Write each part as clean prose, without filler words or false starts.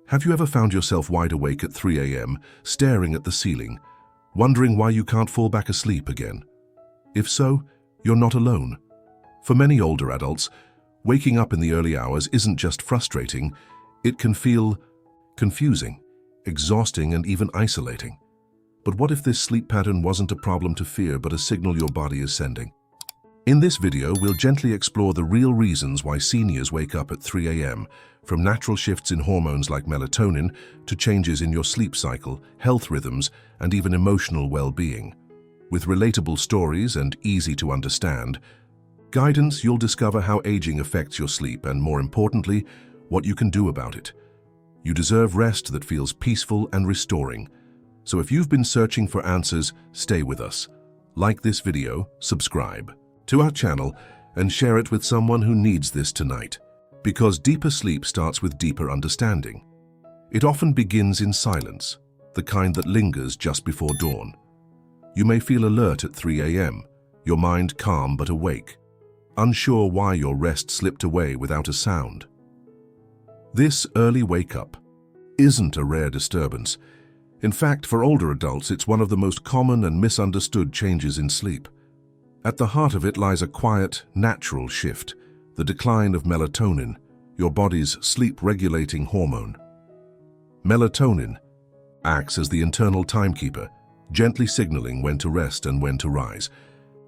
Have you ever found yourself wide awake at 3 a.m., staring at the ceiling, wondering why you can't fall back asleep again? If so, you're not alone. For many older adults, waking up in the early hours isn't just frustrating, it can feel confusing, exhausting, and even isolating. But what if this sleep pattern wasn't a problem to fear but a signal your body is sending? In this video, we'll gently explore the real reasons why seniors wake up at 3 a.m., from natural shifts in hormones like melatonin to changes in your sleep cycle, health rhythms, and even emotional well-being. With relatable stories and easy to understand guidance, you'll discover how aging affects your sleep and, more importantly, what you can do about it. You deserve rest that feels peaceful and restoring. So if you've been searching for answers, stay with us. Like this video, subscribe to our channel, and share it with someone who needs this tonight. Because deeper sleep starts with deeper understanding. It often begins in silence, the kind that lingers just before dawn. You may feel alert at 3 a.m., your mind calm but awake, unsure why your rest slipped away without a sound. This early wake-up isn't a rare disturbance. In fact, for older adults, it's one of the most common and misunderstood changes in sleep. At the heart of it lies a quiet, natural shift, the decline of melatonin, your body's sleep-regulating hormone. Melatonin acts as the internal timekeeper, gently signaling when to rest and when to rise.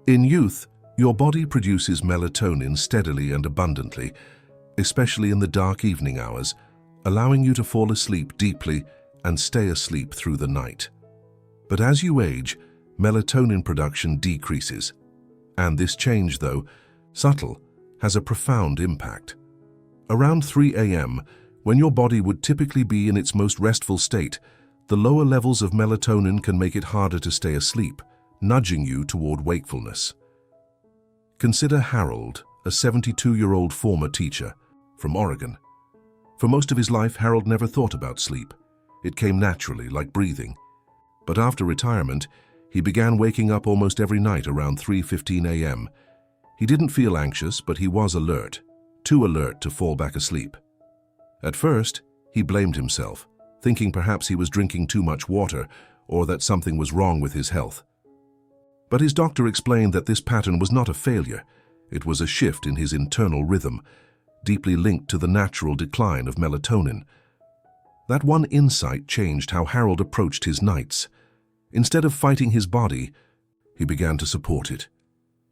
In youth, your body produces melatonin steadily and abundantly, especially in the dark evening hours, allowing you to fall asleep deeply and stay asleep through the night. But as you age, melatonin production decreases. And this change, though subtle, has a profound impact. Around 3 a.m., when your body would typically be in its most restful state, the lower levels of melatonin can make it harder to stay asleep, nudging you toward wakefulness. Consider Harold, a 72-year-old former teacher from Oregon. For most of his life, Harold never thought about sleep. It came naturally, like breathing. But after retirement, he began waking up almost every night around 3:15 a.m. He didn't feel anxious, but he was alert, too alert to fall back asleep. At first, he blamed himself, thinking perhaps he was drinking too much water or that something was wrong with his health. But his doctor explained that this pattern was not a failure. It was a shift in his internal rhythm, deeply linked to the natural decline of melatonin. That one insight changed how Harold approached his nights. Instead of fighting his body, he began to support it.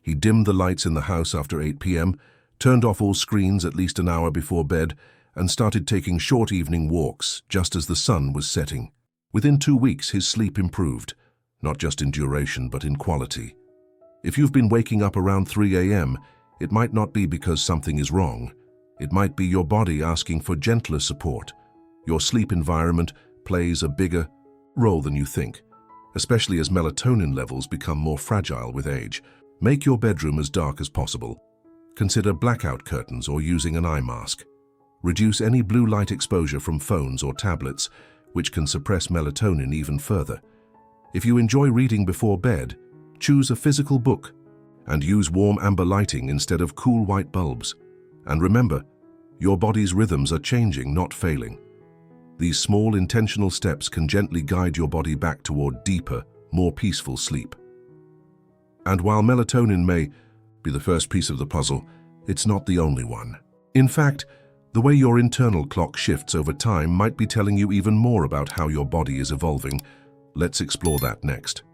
He dimmed the lights in the house after 8 p.m., turned off all screens at least an hour before bed, and started taking short evening walks just as the sun was setting. Within 2 weeks, his sleep improved, not just in duration but in quality. If you've been waking up around 3 a.m., it might not be because something is wrong. It might be your body asking for gentler support. Your sleep environment plays a bigger role than you think, especially as melatonin levels become more fragile with age. Make your bedroom as dark as possible. Consider blackout curtains or using an eye mask. Reduce any blue light exposure from phones or tablets, which can suppress melatonin even further. If you enjoy reading before bed, choose a physical book and use warm amber lighting instead of cool white bulbs. And remember, your body's rhythms are changing, not failing. These small, intentional steps can gently guide your body back toward deeper, more peaceful sleep. And while melatonin may be the first piece of the puzzle, it's not the only one. In fact, the way your internal clock shifts over time might be telling you even more about how your body is evolving. Let's explore that next.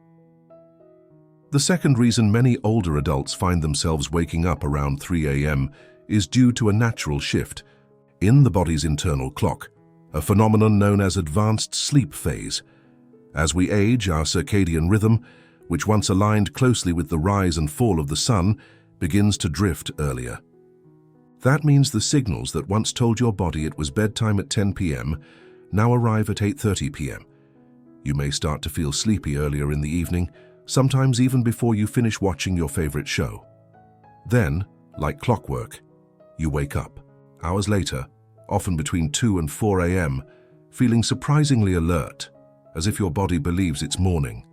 The second reason many older adults find themselves waking up around 3 a.m. is due to a natural shift in the body's internal clock, a phenomenon known as advanced sleep phase. As we age, our circadian rhythm, which once aligned closely with the rise and fall of the sun, begins to drift earlier. That means the signals that once told your body it was bedtime at 10 p.m. now arrive at 8:30 p.m. You may start to feel sleepy earlier in the evening, sometimes even before you finish watching your favorite show. Then, like clockwork, you wake up, hours later, often between 2 and 4 a.m., feeling surprisingly alert, as if your body believes it's morning.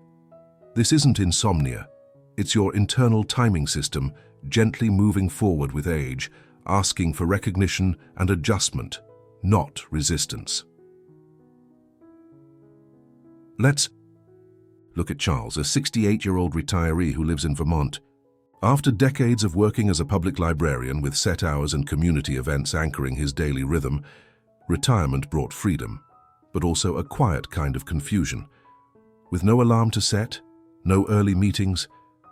This isn't insomnia. It's your internal timing system gently moving forward with age, asking for recognition and adjustment, not resistance. Let's look at Charles, a 68-year-old retiree who lives in Vermont. After decades of working as a public librarian with set hours and community events anchoring his daily rhythm, retirement brought freedom, but also a quiet kind of confusion. With no alarm to set, no early meetings,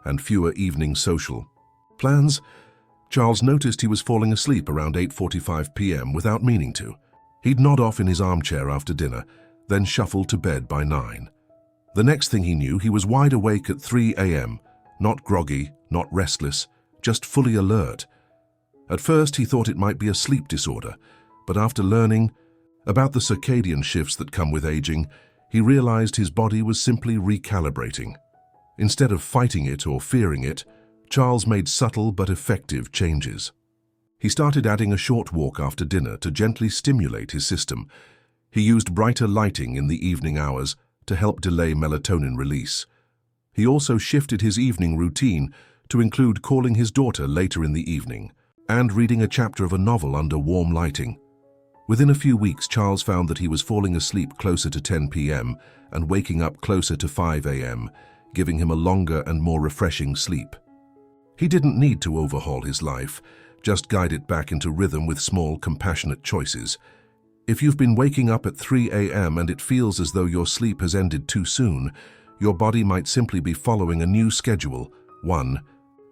and fewer evening social plans, Charles noticed he was falling asleep around 8:45 p.m. without meaning to. He'd nod off in his armchair after dinner, then shuffle to bed by 9. The next thing he knew, he was wide awake at 3 a.m., not groggy, not restless, just fully alert. At first, he thought it might be a sleep disorder, but after learning about the circadian shifts that come with aging, he realized his body was simply recalibrating. Instead of fighting it or fearing it, Charles made subtle but effective changes. He started adding a short walk after dinner to gently stimulate his system. He used brighter lighting in the evening hours to help delay melatonin release. He also shifted his evening routine to include calling his daughter later in the evening and reading a chapter of a novel under warm lighting. Within a few weeks, Charles found that he was falling asleep closer to 10 p.m. and waking up closer to 5 a.m., giving him a longer and more refreshing sleep. He didn't need to overhaul his life, just guide it back into rhythm with small, compassionate choices. If you've been waking up at 3 a.m. and it feels as though your sleep has ended too soon, your body might simply be following a new schedule, one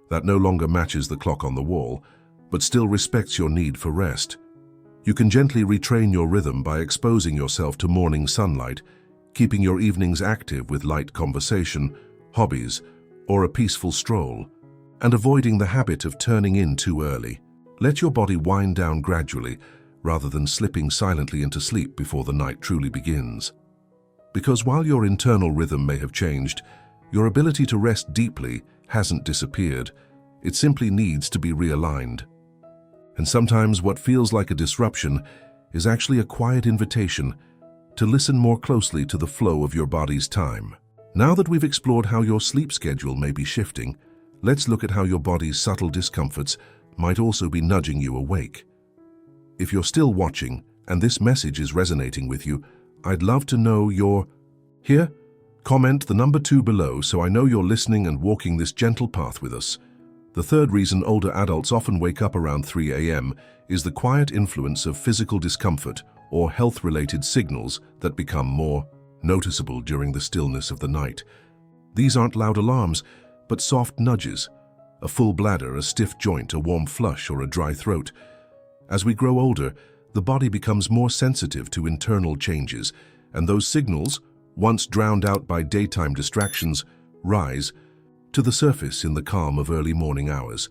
that no longer matches the clock on the wall, but still respects your need for rest. You can gently retrain your rhythm by exposing yourself to morning sunlight, keeping your evenings active with light conversation, hobbies, or a peaceful stroll, and avoiding the habit of turning in too early. Let your body wind down gradually, rather than slipping silently into sleep before the night truly begins. Because while your internal rhythm may have changed, your ability to rest deeply hasn't disappeared. It simply needs to be realigned. And sometimes what feels like a disruption is actually a quiet invitation to listen more closely to the flow of your body's time. Now that we've explored how your sleep schedule may be shifting, let's look at how your body's subtle discomforts might also be nudging you awake. If you're still watching and this message is resonating with you, I'd love to know you're here. Comment the number 2 below so I know you're listening and walking this gentle path with us. The third reason older adults often wake up around 3 a.m. is the quiet influence of physical discomfort or health-related signals that become more noticeable during the stillness of the night. These aren't loud alarms, but soft nudges, a full bladder, a stiff joint, a warm flush, or a dry throat. As we grow older, the body becomes more sensitive to internal changes, and those signals, once drowned out by daytime distractions, rise to the surface in the calm of early morning hours.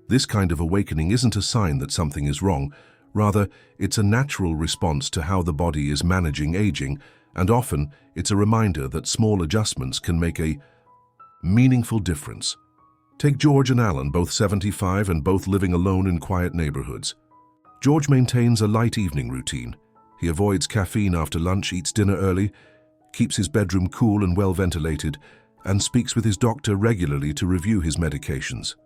This kind of awakening isn't a sign that something is wrong. Rather, it's a natural response to how the body is managing aging, and often it's a reminder that small adjustments can make a meaningful difference. Take George and Alan, both 75 and both living alone in quiet neighborhoods. George maintains a light evening routine. He avoids caffeine after lunch, eats dinner early, keeps his bedroom cool and well ventilated, and speaks with his doctor regularly to review his medications.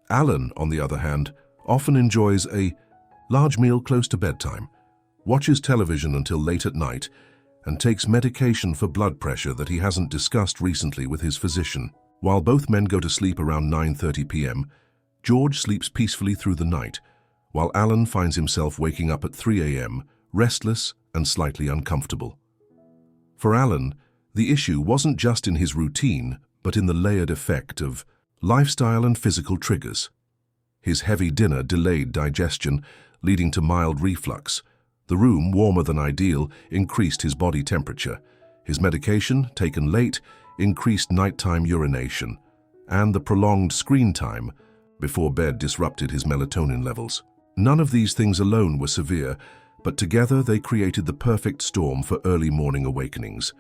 Alan, on the other hand, often enjoys a large meal close to bedtime, watches television until late at night, and takes medication for blood pressure that he hasn't discussed recently with his physician. While both men go to sleep around 9:30 p.m., George sleeps peacefully through the night, while Alan finds himself waking up at 3 a.m., restless and slightly uncomfortable. For Alan, the issue wasn't just in his routine, but in the layered effect of lifestyle and physical triggers. His heavy dinner delayed digestion, leading to mild reflux. The room, warmer than ideal, increased his body temperature. His medication, taken late, increased nighttime urination, and the prolonged screen time before bed disrupted his melatonin levels. None of these things alone were severe, but together they created the perfect storm for early morning awakenings.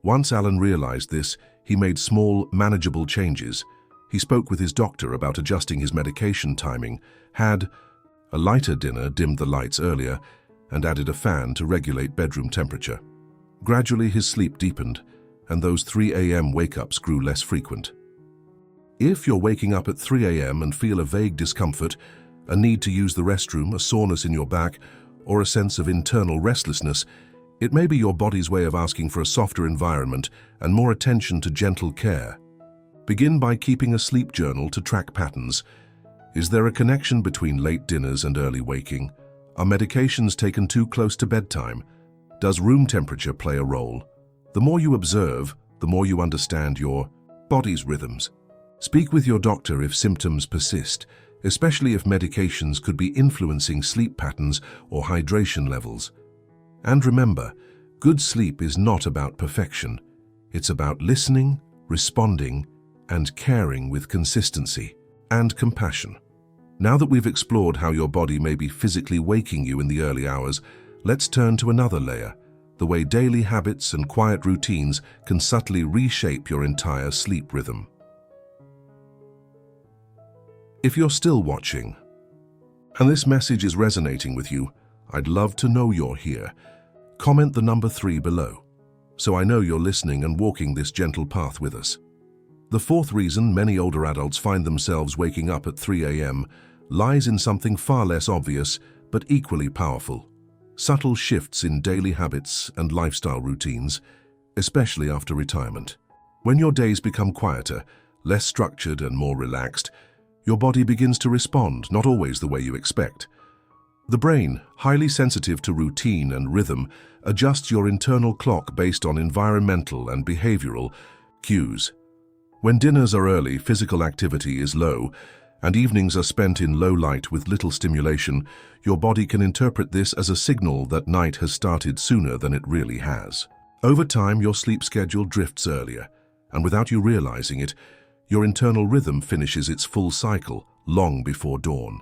Once Alan realized this, he made small, manageable changes. He spoke with his doctor about adjusting his medication timing, had a lighter dinner, dimmed the lights earlier, and added a fan to regulate bedroom temperature. Gradually, his sleep deepened, and those 3 a.m. wake-ups grew less frequent. If you're waking up at 3 a.m. and feel a vague discomfort, a need to use the restroom, a soreness in your back, or a sense of internal restlessness, It may be your body's way of asking for a softer environment and more attention to gentle care. Begin by keeping a sleep journal to track patterns. Is there a connection between late dinners and early waking? Are medications taken too close to bedtime? Does room temperature play a role? The more you observe, the more you understand your body's rhythms. Speak with your doctor if symptoms persist, especially if medications could be influencing sleep patterns or hydration levels. And remember, good sleep is not about perfection. It's about listening, responding, and caring with consistency and compassion. Now that we've explored how your body may be physically waking you in the early hours, let's turn to another layer, the way daily habits and quiet routines can subtly reshape your entire sleep rhythm. If you're still watching, and this message is resonating with you, I'd love to know you're here. Comment the number 3 below, so I know you're listening and walking this gentle path with us. The fourth reason many older adults find themselves waking up at 3 a.m. lies in something far less obvious but equally powerful: subtle shifts in daily habits and lifestyle routines, especially after retirement. When your days become quieter, less structured and more relaxed, your body begins to respond, not always the way you expect. The brain, highly sensitive to routine and rhythm, adjusts your internal clock based on environmental and behavioral cues. When dinners are early, physical activity is low, and evenings are spent in low light with little stimulation, your body can interpret this as a signal that night has started sooner than it really has. Over time, your sleep schedule drifts earlier, and without you realizing it, your internal rhythm finishes its full cycle long before dawn.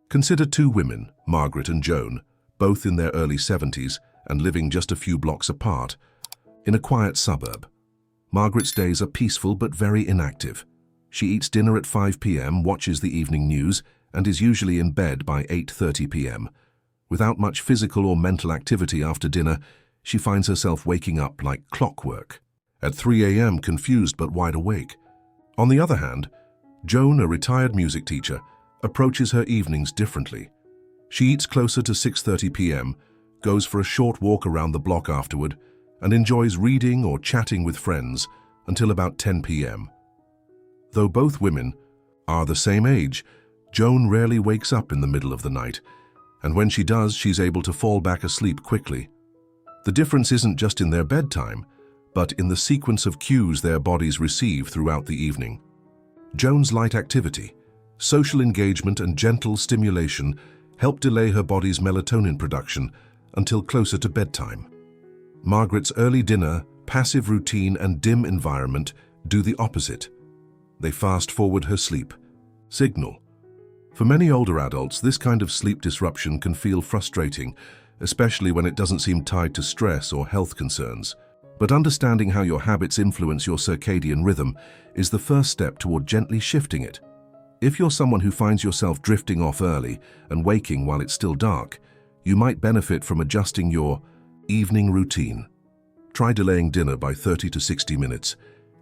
Consider two women, Margaret and Joan, both in their early 70s and living just a few blocks apart, in a quiet suburb. Margaret's days are peaceful but very inactive. She eats dinner at 5 p.m., watches the evening news, and is usually in bed by 8:30 p.m. Without much physical or mental activity after dinner, she finds herself waking up like clockwork. At 3 a.m., confused but wide awake. On the other hand, Joan, a retired music teacher, approaches her evenings differently. She eats closer to 6:30 p.m., goes for a short walk around the block afterward, and enjoys reading or chatting with friends until about 10 p.m. Though both women are the same age, Joan rarely wakes up in the middle of the night, and when she does, she's able to fall back asleep quickly. The difference isn't just in their bedtime, but in the sequence of cues their bodies receive throughout the evening. Joan's light activity, social engagement, and gentle stimulation help delay her body's melatonin production until closer to bedtime. Margaret's early dinner, passive routine, and dim environment do the opposite. They fast-forward her sleep signal. For many older adults, this kind of sleep disruption can feel frustrating, especially when it doesn't seem tied to stress or health concerns. But understanding how your habits influence your circadian rhythm is the first step toward gently shifting it. If you're someone who finds yourself drifting off early and waking while it's still dark, you might benefit from adjusting your evening routine. Try delaying dinner by 30 to 60 minutes.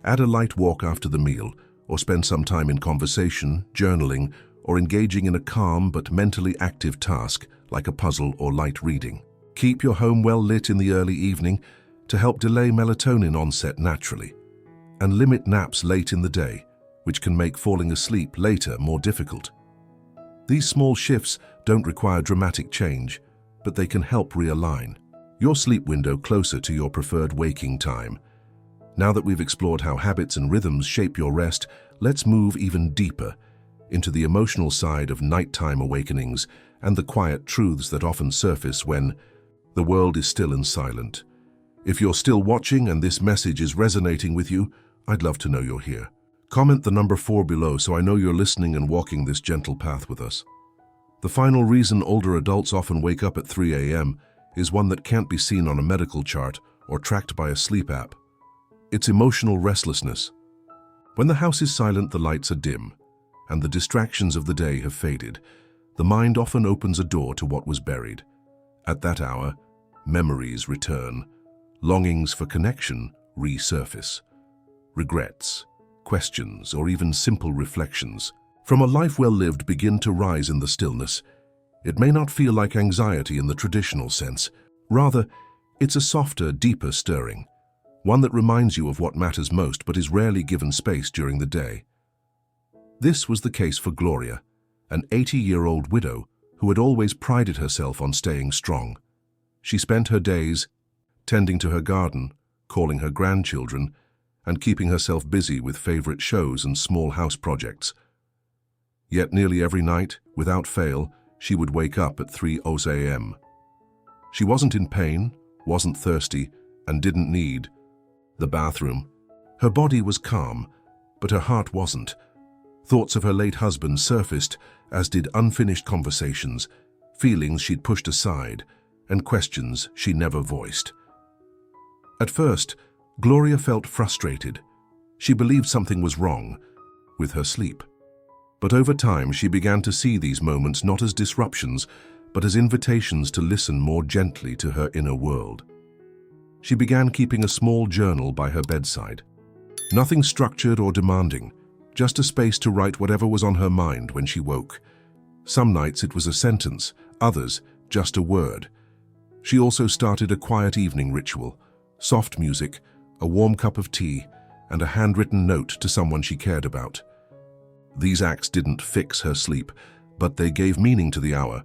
Add a light walk after the meal, or spend some time in conversation, journaling, or engaging in a calm but mentally active task like a puzzle or light reading. Keep your home well lit in the early evening to help delay melatonin onset naturally, and limit naps late in the day, which can make falling asleep later more difficult. These small shifts don't require dramatic change, but they can help realign your sleep window closer to your preferred waking time. Now that we've explored how habits and rhythms shape your rest, let's move even deeper into the emotional side of nighttime awakenings and the quiet truths that often surface when the world is still and silent. If you're still watching and this message is resonating with you, I'd love to know you're here. Comment the number 4 below so I know you're listening and walking this gentle path with us. The final reason older adults often wake up at 3 a.m. is one that can't be seen on a medical chart or tracked by a sleep app. It's emotional restlessness. When the house is silent, the lights are dim, and the distractions of the day have faded, the mind often opens a door to what was buried. At that hour, memories return. Longings for connection resurface. Regrets, questions, or even simple reflections from a life well lived begin to rise in the stillness. It may not feel like anxiety in the traditional sense. Rather, It's a softer, deeper stirring, one that reminds you of what matters most but is rarely given space during the day. This was the case for Gloria, an 80-year-old widow who had always prided herself on staying strong. She spent her days tending to her garden, calling her grandchildren, and keeping herself busy with favorite shows and small house projects. Yet nearly every night, without fail, she would wake up at 3 a.m. She wasn't in pain, wasn't thirsty, and didn't need the bathroom. Her body was calm, but her heart wasn't. Thoughts of her late husband surfaced, as did unfinished conversations, feelings she'd pushed aside, and questions she never voiced. At first, Gloria felt frustrated. She believed something was wrong with her sleep. But over time, she began to see these moments not as disruptions, but as invitations to listen more gently to her inner world. She began keeping a small journal by her bedside. Nothing structured or demanding, just a space to write whatever was on her mind when she woke. Some nights it was a sentence, others just a word. She also started a quiet evening ritual, soft music, a warm cup of tea, and a handwritten note to someone she cared about. These acts didn't fix her sleep, but they gave meaning to the hour.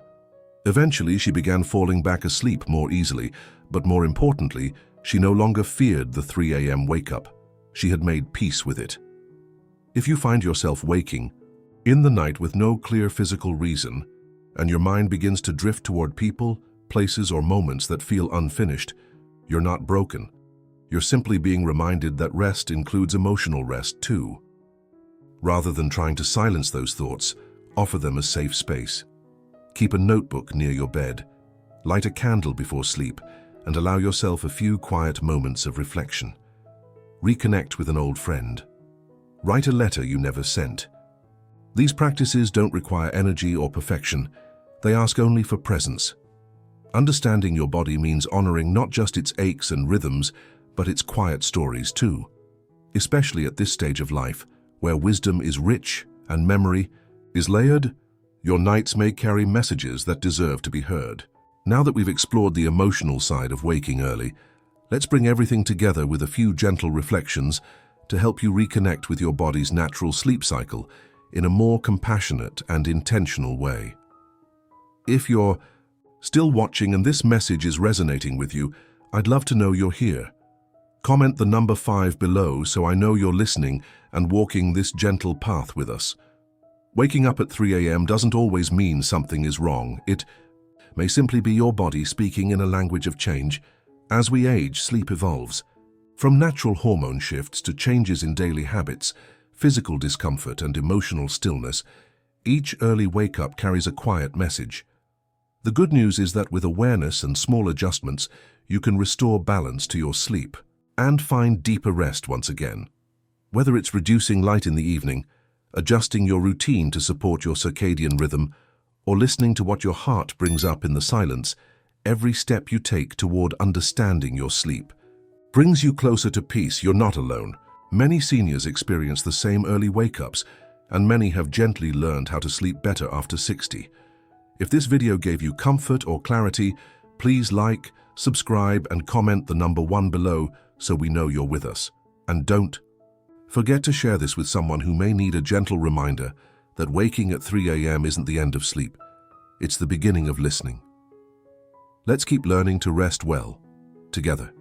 Eventually, she began falling back asleep more easily, but more importantly, she no longer feared the 3 a.m. wake-up. She had made peace with it. If you find yourself waking in the night with no clear physical reason, and your mind begins to drift toward people, places, or moments that feel unfinished, you're not broken. You're simply being reminded that rest includes emotional rest too. Rather than trying to silence those thoughts, offer them a safe space. Keep a notebook near your bed, light a candle before sleep, and allow yourself a few quiet moments of reflection. Reconnect with an old friend. Write a letter you never sent. These practices don't require energy or perfection. They ask only for presence. Understanding your body means honoring not just its aches and rhythms, but its quiet stories too. Especially at this stage of life, where wisdom is rich and memory is layered, your nights may carry messages that deserve to be heard. Now that we've explored the emotional side of waking early, let's bring everything together with a few gentle reflections to help you reconnect with your body's natural sleep cycle in a more compassionate and intentional way. If you're still watching and this message is resonating with you, I'd love to know you're here. Comment the number 5 below so I know you're listening and walking this gentle path with us. Waking up at 3 a.m. doesn't always mean something is wrong. It may simply be your body speaking in a language of change. As we age, sleep evolves. From natural hormone shifts to changes in daily habits, physical discomfort and emotional stillness, each early wake-up carries a quiet message. The good news is that with awareness and small adjustments, you can restore balance to your sleep and find deeper rest once again. Whether it's reducing light in the evening, adjusting your routine to support your circadian rhythm, or listening to what your heart brings up in the silence, every step you take toward understanding your sleep brings you closer to peace. You're not alone. Many seniors experience the same early wake-ups, and many have gently learned how to sleep better after 60. If this video gave you comfort or clarity, please like, subscribe, and comment the number 1 below so we know you're with us. And don't forget to share this with someone who may need a gentle reminder that waking at 3 a.m. isn't the end of sleep. It's the beginning of listening. Let's keep learning to rest well together.